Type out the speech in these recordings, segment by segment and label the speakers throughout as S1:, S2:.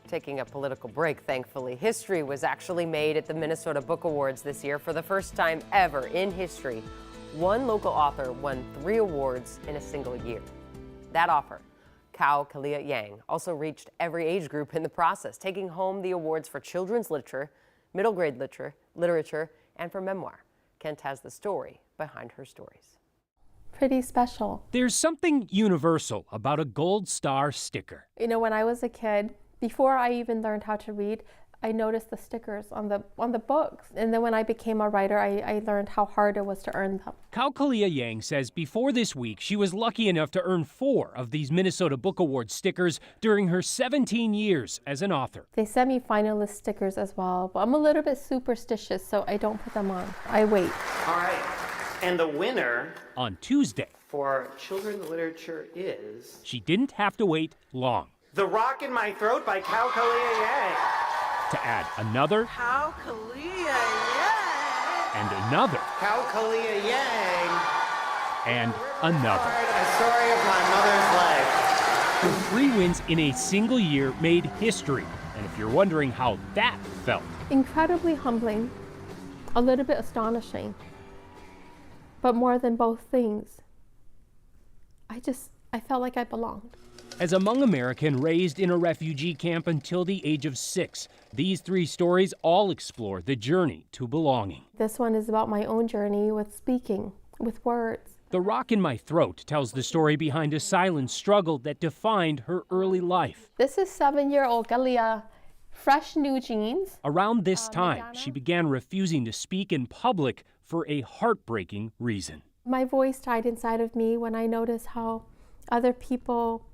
S1: Taking a political break, thankfully. History was actually made at the Minnesota Book Awards this year for the first time ever in history. One local author won 3 awards in a single year. That author, Cao Kalia Yang, also reached every age group in the process, taking home the awards for children's literature, middle grade literature, and for memoir. Kent has the story behind her stories.
S2: Pretty special.
S3: There's something universal about a Gold Star sticker.
S2: You know, when I was a kid, before I even learned how to read, I noticed the stickers on the books. And then when I became a writer, I learned how hard it was to earn them.
S3: Cao Kalia Yang says before this week, she was lucky enough to earn 4 of these Minnesota Book Award stickers during her 17 years as an author.
S2: They sent me finalist stickers as well, but I'm a little bit superstitious, so I don't put them on. I wait.
S4: All right, and the winner
S3: On Tuesday,
S4: for children's literature is
S3: she didn't have to wait long
S4: The Rock in My Throat by Cao Kalia Yang.
S3: to add another
S5: Cao Kalia Yang.
S3: and another
S4: Cao Kalia Yang.
S3: and another.
S4: A story of my mother's life.
S3: Her 3 wins in a single year made history. And if you're wondering how that felt,
S2: Incredibly humbling, a little bit astonishing, but more than both things, I felt like I belonged.
S3: as a Hmong American raised in a refugee camp until the age of 6, these 3 stories all explore the journey to belonging.
S2: This one is about my own journey with speaking, with words.
S3: The Rock in My Throat tells the story behind a silent struggle that defined her early life.
S2: This is 7-year-old Galia, fresh new jeans.
S3: Around this time, she began refusing to speak in public for a heartbreaking reason.
S2: My voice died inside of me when I noticed how other people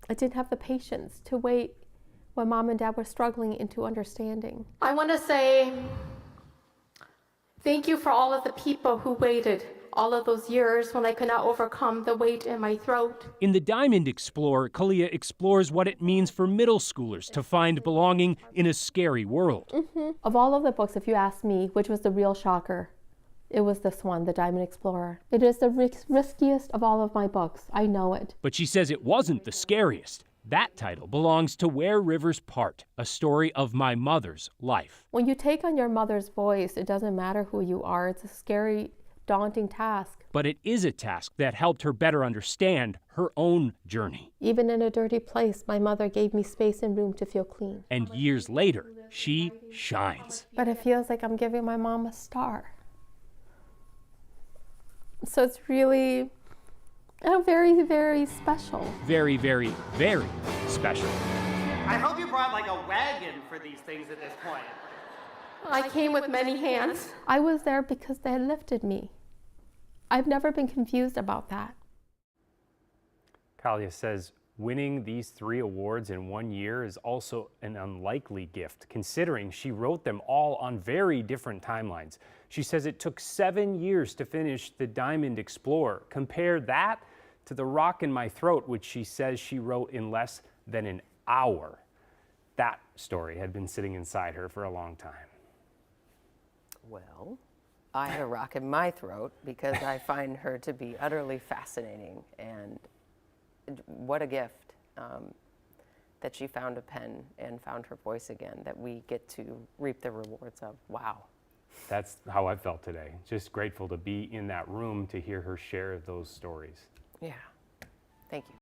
S2: didn't have the patience to wait when mom and dad were struggling into understanding. I want to say thank you for all of the people who waited all of those years when I could not overcome the weight in my throat.
S3: In The Diamond Explorer, Kalia explores what it means for middle schoolers to find belonging in a scary world.
S2: Of all of the books, if you ask me, which was the real shocker, it was this one, The Diamond Explorer. It is the riskiest of all of my books. I know it.
S3: But she says it wasn't the scariest. That title belongs to Where Rivers Part, a story of my mother's life.
S2: When you take on your mother's voice, it doesn't matter who you are. It's a scary, daunting task.
S3: But it is a task that helped her better understand her own journey.
S2: Even in a dirty place, my mother gave me space and room to feel clean.
S3: And years later, she shines.
S2: But it feels like I'm giving my mom a star. So it's really very, very special.
S3: Very, very, very special.
S4: I hope you brought like a wagon for these things at this point.
S2: I came with many hands. I was there because they lifted me. I've never been confused about that.
S6: Kalia says winning these 3 awards in 1 year is also an unlikely gift, considering she wrote them all on very different timelines. She says it took 7 years to finish The Diamond Explorer. Compare that to The Rock in My Throat, which she says she wrote in less than an hour. That story had been sitting inside her for a long time.
S1: Well, I had a rock in my throat because I find her to be utterly fascinating, and what a gift that she found a pen and found her voice again, that we get to reap the rewards of. Wow.
S6: That's how I felt today. Just grateful to be in that room to hear her share those stories.
S1: Yeah. Thank you.